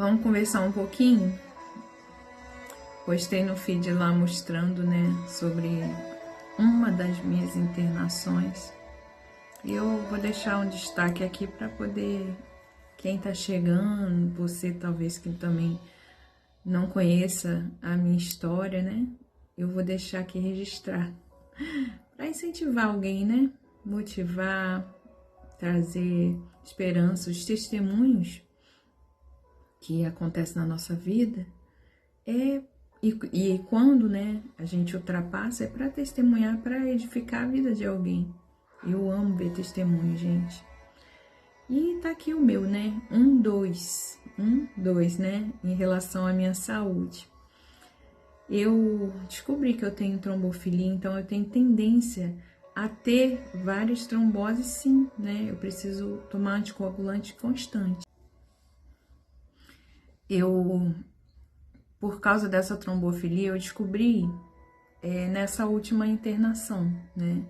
Vamos conversar um pouquinho? Postei no feed lá mostrando, né, sobre uma das minhas internações. Eu vou deixar um destaque aqui para poder, quem tá chegando, você talvez que também não conheça a minha história, né, eu vou deixar aqui registrar para incentivar alguém, né, motivar, trazer esperança, os testemunhos que acontecem na nossa vida. E quando, né, a gente ultrapassa, é para testemunhar, para edificar a vida de alguém. Eu amo ver testemunho, gente. E tá aqui o meu, né, 2, né, em relação à minha saúde. Eu descobri que eu tenho trombofilia, então eu tenho tendência a ter várias tromboses, sim, né, eu preciso tomar anticoagulante constante. Por causa dessa trombofilia, eu descobri nessa última internação, né,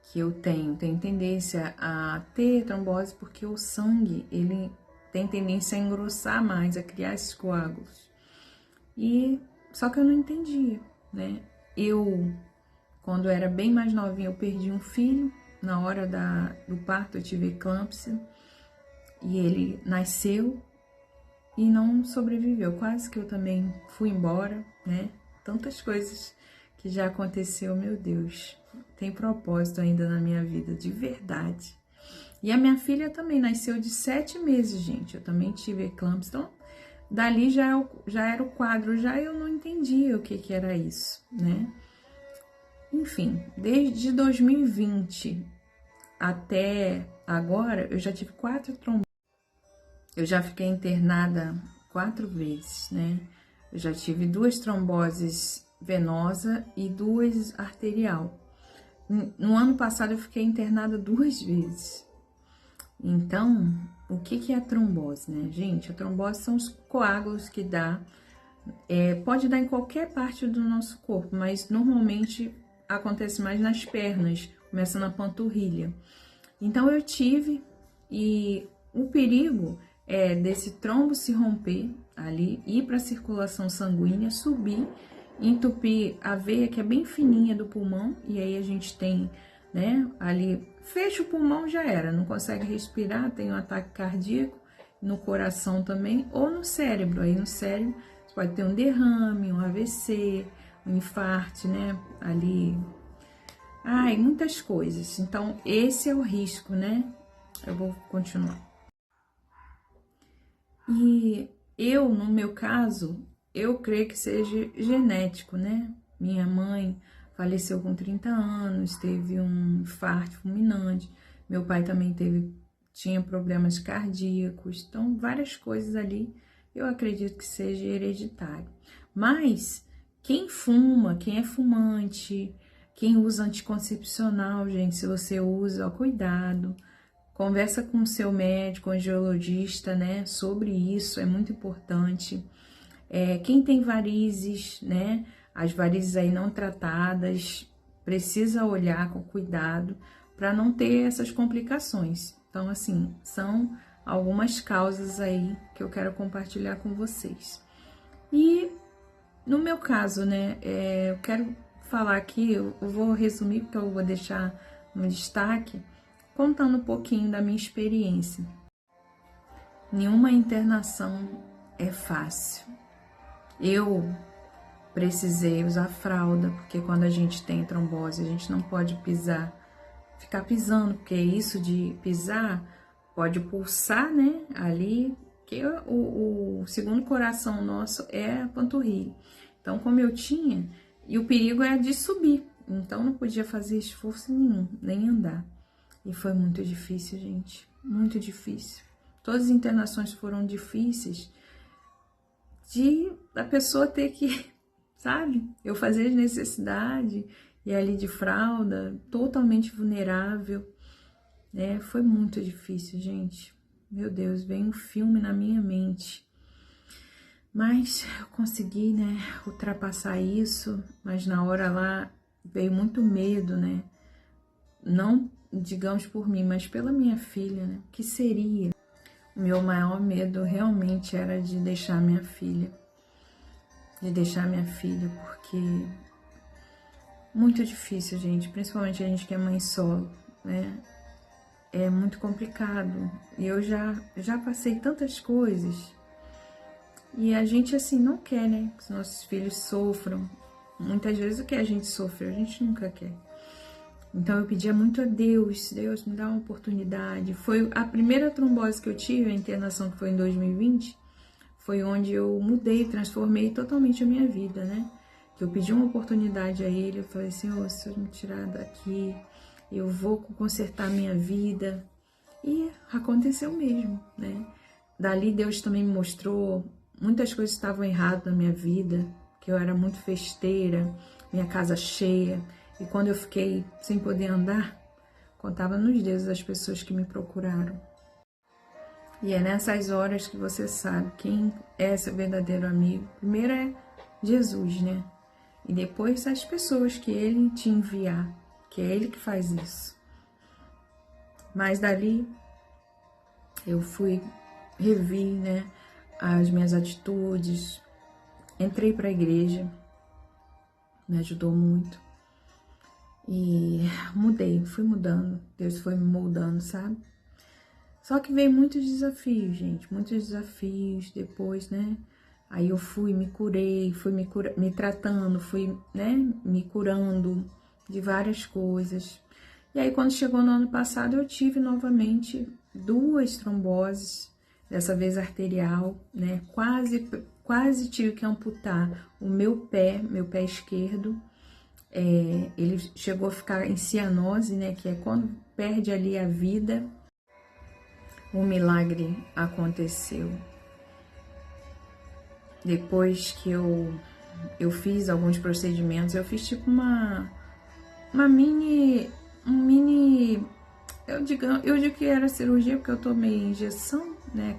que eu tenho tendência a ter trombose porque o sangue, ele tem tendência a engrossar mais, a criar esses coágulos. Só que eu não entendia, né? Quando era bem mais novinha, eu perdi um filho, na hora do parto eu tive eclâmpsia, e ele nasceu e não sobreviveu, quase que eu também fui embora, né? Tantas coisas que já aconteceu, meu Deus, tem propósito ainda na minha vida, de verdade. E a minha filha também nasceu de 7 meses, gente, eu também tive eclâmpsia, então dali já era o quadro, já eu não entendia o que era isso, né? Enfim, desde 2020 até agora, eu já tive 4 tromboses. Eu já fiquei internada 4 vezes, né? Eu já tive 2 tromboses venosa e 2 arterial. No ano passado eu fiquei internada 2 vezes. Então, o que é a trombose, né, gente? A trombose são os coágulos que dá, pode dar em qualquer parte do nosso corpo, mas normalmente acontece mais nas pernas, começa na panturrilha. Então eu tive, e o perigo é desse trombo se romper ali, ir para a circulação sanguínea, subir, entupir a veia que é bem fininha do pulmão, e aí a gente tem, né, ali, fecha o pulmão, já era, não consegue respirar, tem um ataque cardíaco, no coração também, ou no cérebro. Aí no cérebro você pode ter um derrame, um AVC, um infarto, né, ali, muitas coisas. Então esse é o risco, né? Eu vou continuar. E no meu caso, eu creio que seja genético, né? Minha mãe faleceu com 30 anos, teve um infarto fulminante. Meu pai também tinha problemas cardíacos. Então, várias coisas ali, eu acredito que seja hereditário. Mas, quem fuma, quem é fumante, quem usa anticoncepcional, gente, se você usa, ó, cuidado. Conversa com o seu médico, angiologista, né, sobre isso, é muito importante. Quem tem varizes, né, as varizes aí não tratadas, precisa olhar com cuidado para não ter essas complicações. Então, assim, são algumas causas aí que eu quero compartilhar com vocês. E no meu caso, né, eu quero falar aqui, eu vou resumir porque eu vou deixar no destaque, contando um pouquinho da minha experiência. Nenhuma internação é fácil. Eu precisei usar fralda, porque quando a gente tem trombose, a gente não pode ficar pisando, porque isso de pisar pode pulsar, né, ali, que o segundo coração nosso é a panturrilha. Então, como eu tinha, e o perigo é de subir, então não podia fazer esforço nenhum, nem andar. E foi muito difícil, gente, muito difícil. Todas as internações foram difíceis de a pessoa ter que, sabe, eu fazer necessidade e ali de fralda, totalmente vulnerável, né? Foi muito difícil, gente. Meu Deus, veio um filme na minha mente. Mas eu consegui, né, ultrapassar isso, mas na hora lá veio muito medo, né? Não digamos por mim, mas pela minha filha, né? Que seria? Meu maior medo realmente era de deixar minha filha. Porque muito difícil, gente, principalmente a gente que é mãe solo, né? É muito complicado. E eu já passei tantas coisas. E a gente, assim, não quer, né? Que os nossos filhos sofram. Muitas vezes o que a gente sofre, a gente nunca quer. Então eu pedia muito a Deus, Deus me dá uma oportunidade. Foi a primeira trombose que eu tive, a internação que foi em 2020, foi onde eu mudei, transformei totalmente a minha vida, né? Que eu pedi uma oportunidade a Ele, eu falei, Senhor, se eu me tirar daqui, eu vou consertar minha vida. E aconteceu mesmo, né? Dali Deus também me mostrou muitas coisas que estavam erradas na minha vida, que eu era muito festeira, minha casa cheia. E quando eu fiquei sem poder andar, contava nos dedos as pessoas que me procuraram. E é nessas horas que você sabe quem é seu verdadeiro amigo. Primeiro é Jesus, né? E depois as pessoas que Ele te enviar, que é Ele que faz isso. Mas dali eu revi, né, as minhas atitudes, entrei para a igreja, me ajudou muito. E fui mudando, Deus foi me moldando, sabe? Só que veio muitos desafios, gente, muitos desafios depois, né? Aí eu me curei, me tratando, né, me curando de várias coisas. E aí quando chegou no ano passado eu tive novamente 2 tromboses, dessa vez arterial, né? Quase tive que amputar o meu pé esquerdo. Ele chegou a ficar em cianose, né? Que é quando perde ali a vida. O milagre aconteceu. Depois que eu fiz alguns procedimentos, eu fiz tipo um mini, eu digo que era cirurgia porque eu tomei injeção, né?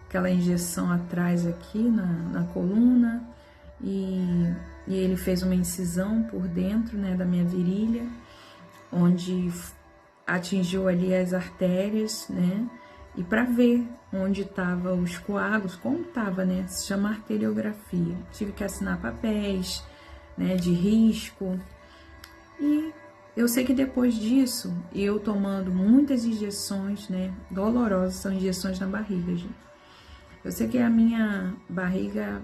Aquela injeção atrás aqui na coluna e ele fez uma incisão por dentro, né, da minha virilha, onde atingiu ali as artérias, né? E para ver onde estavam os coágulos, como estava, né? Se chama arteriografia. Tive que assinar papéis, né, de risco. E eu sei que depois disso, eu tomando muitas injeções, né, dolorosas, são injeções na barriga, gente. Eu sei que a minha barriga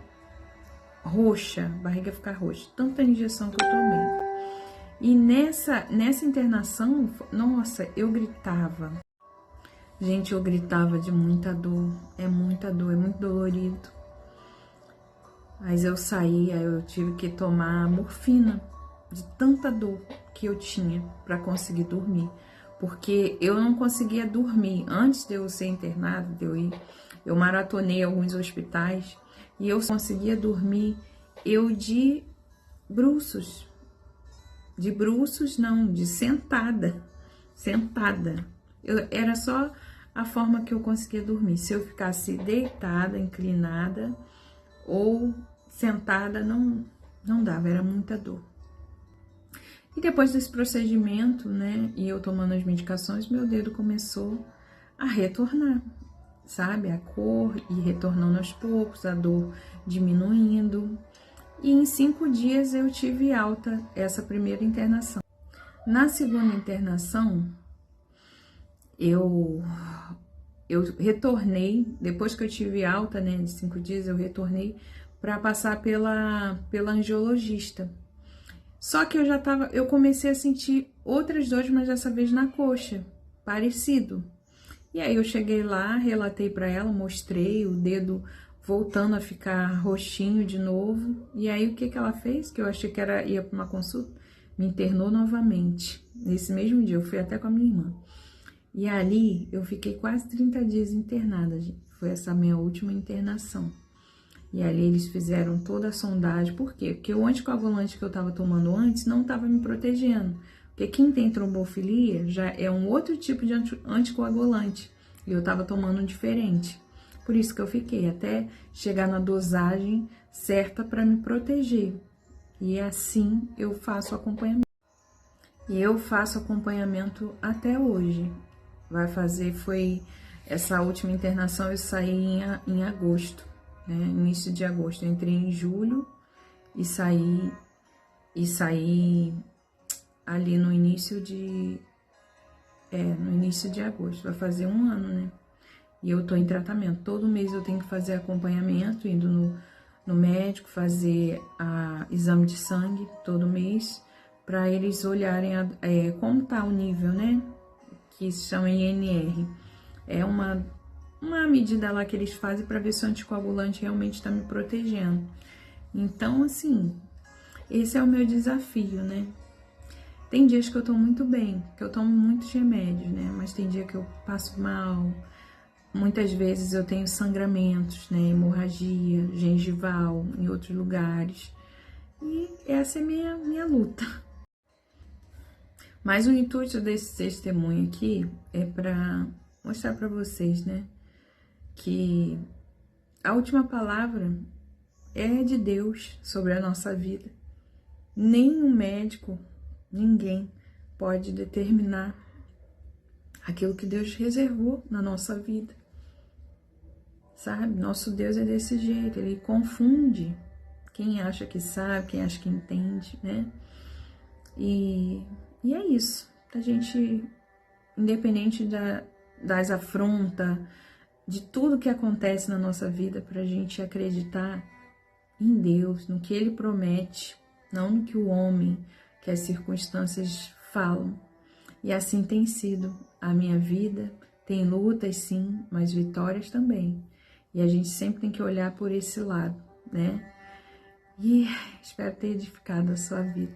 fica roxa, tanta injeção que eu tomei. E nessa internação, nossa, eu gritava. Gente, eu gritava de muita dor, é muito dolorido. Mas eu saí, aí eu tive que tomar morfina de tanta dor que eu tinha para conseguir dormir. Porque eu não conseguia dormir. Antes de eu ser internada, eu maratonei alguns hospitais e eu conseguia dormir de bruços. De bruços não, de sentada. Era só a forma que eu conseguia dormir. Se eu ficasse deitada, inclinada ou sentada, não dava, era muita dor. E depois desse procedimento, né, e eu tomando as medicações, meu dedo começou a retornar, sabe? A cor e retornando aos poucos, a dor diminuindo. E em 5 dias eu tive alta essa primeira internação. Na segunda internação, eu retornei, depois que eu tive alta, né, de 5 dias, eu retornei para passar pela angiologista. Só que eu comecei a sentir outras dores, mas dessa vez na coxa, parecido. E aí eu cheguei lá, relatei para ela, mostrei o dedo voltando a ficar roxinho de novo. E aí o que ela fez? Que eu achei que ia para uma consulta, me internou novamente. Nesse mesmo dia, eu fui até com a minha irmã. E ali eu fiquei quase 30 dias internada, gente. Foi essa minha última internação. E ali eles fizeram toda a sondagem. Por quê? Porque o anticoagulante que eu estava tomando antes não estava me protegendo. Porque quem tem trombofilia já é um outro tipo de anticoagulante. E eu estava tomando diferente. Por isso que eu fiquei até chegar na dosagem certa para me proteger. E assim eu faço acompanhamento. E eu faço acompanhamento até hoje. essa última internação eu saí em agosto, né? Início de agosto. Eu entrei em julho e saí ali no início de agosto. Vai fazer um ano, né? E eu tô em tratamento. Todo mês eu tenho que fazer acompanhamento, indo no médico, fazer exame de sangue todo mês, para eles olharem, como tá o nível, né? Que se chama INR. É uma medida lá que eles fazem para ver se o anticoagulante realmente está me protegendo. Então, assim, esse é o meu desafio, né? Tem dias que eu tô muito bem, que eu tomo muitos remédios, né? Mas tem dia que eu passo mal. Muitas vezes eu tenho sangramentos, né? Hemorragia, gengival, em outros lugares. E essa é minha luta. Mas o intuito desse testemunho aqui é para mostrar para vocês, né? Que a última palavra é de Deus sobre a nossa vida. Nenhum médico, ninguém pode determinar aquilo que Deus reservou na nossa vida. Sabe? Nosso Deus é desse jeito, ele confunde quem acha que sabe, quem acha que entende, né? E é isso. A gente, independente das afrontas, de tudo que acontece na nossa vida, pra gente acreditar em Deus, no que Ele promete, não no que o homem, que as circunstâncias falam. E assim tem sido a minha vida. Tem lutas, sim, mas vitórias também. E a gente sempre tem que olhar por esse lado, né? E espero ter edificado a sua vida.